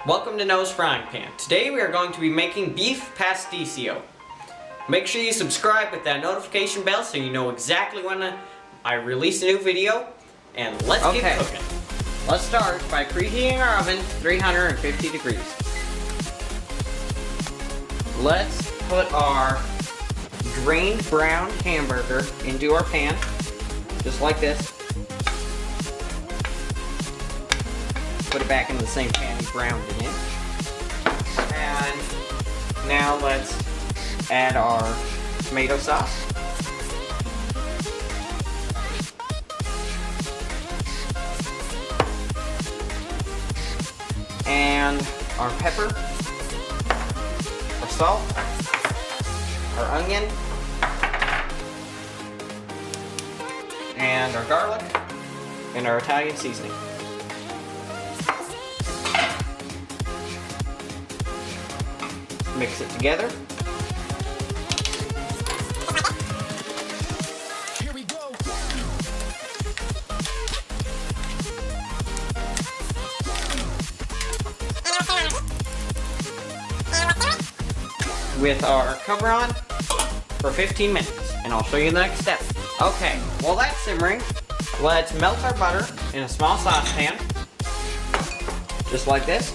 Welcome to Noah's Frying Pan. Today we are going to be making beef pastitsio. Make sure you subscribe with that notification bell so you know exactly when I release a new video. And let's get cooking. Let's start by preheating our oven 350 degrees. Let's put our drained brown hamburger into our pan, just like this. Put it back in the same pan we browned it in. And now let's add our tomato sauce. And our pepper, our salt, our onion, and our garlic, and our Italian seasoning. Mix it together. Here we go. With our cover on for 15 minutes, and I'll show you the next step. Okay, while that's simmering, let's melt our butter in a small saucepan, just like this.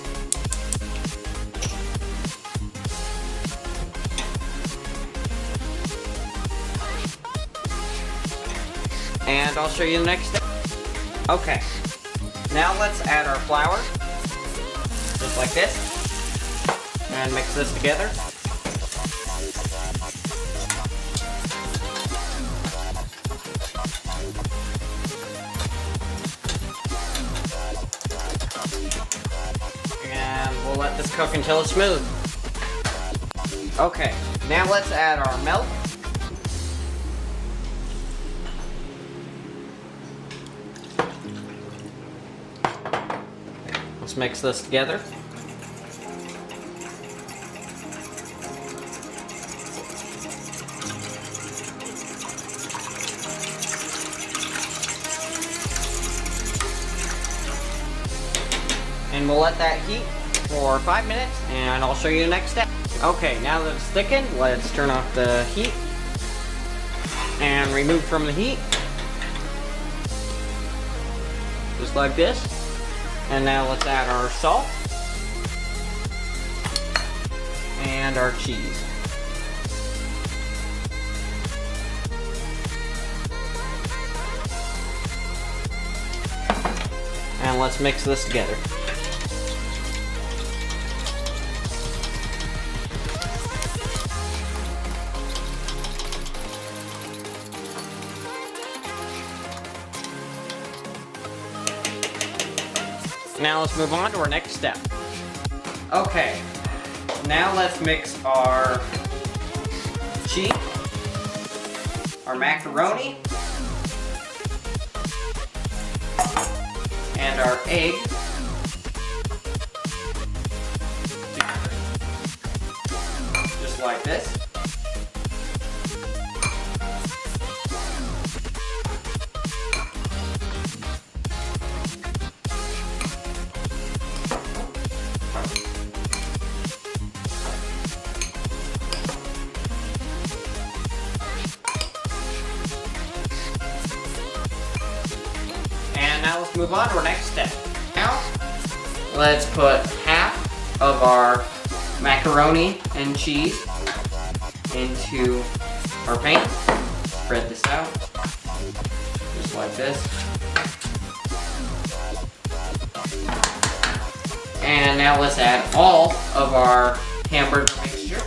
And I'll show you the next step. Okay, now let's add our flour, just like this, and mix this together. And we'll let this cook until it's smooth. Okay, now let's add our milk. Let's mix this together. And we'll let that heat for 5 minutes, and I'll show you the next step. Okay, now that it's thickened, let's turn off the heat and remove from the heat. Just like this. And now let's add our salt and our cheese. And let's mix this together. Now let's move on to our next step. Okay, now let's mix our cheese, our macaroni, and our egg. Just like this. Now let's move on to our next step. Now, let's put half of our macaroni and cheese into our pan. Spread this out, just like this. And now let's add all of our hamburger mixture.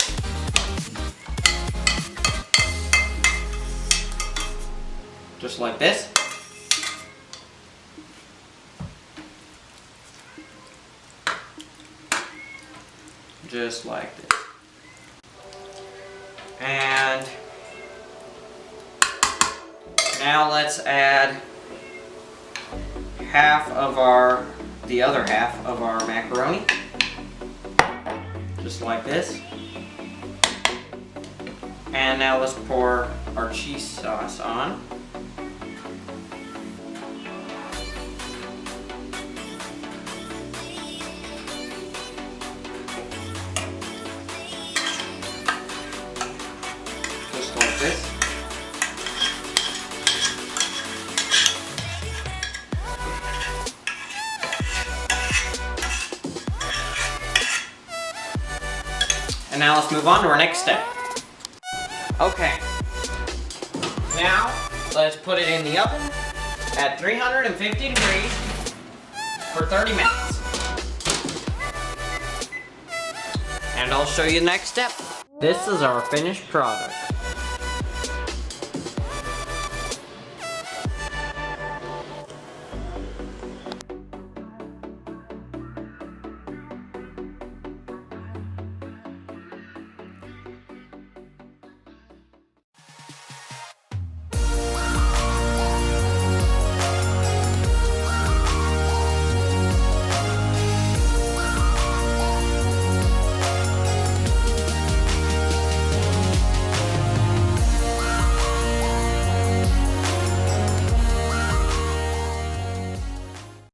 Just like this. Just like this. And now let's add the other half of our macaroni. Just like this. And now let's pour our cheese sauce on. And now let's move on to our next step. Okay. Now, let's put it in the oven at 350 degrees for 30 minutes. And I'll show you the next step. This is our finished product.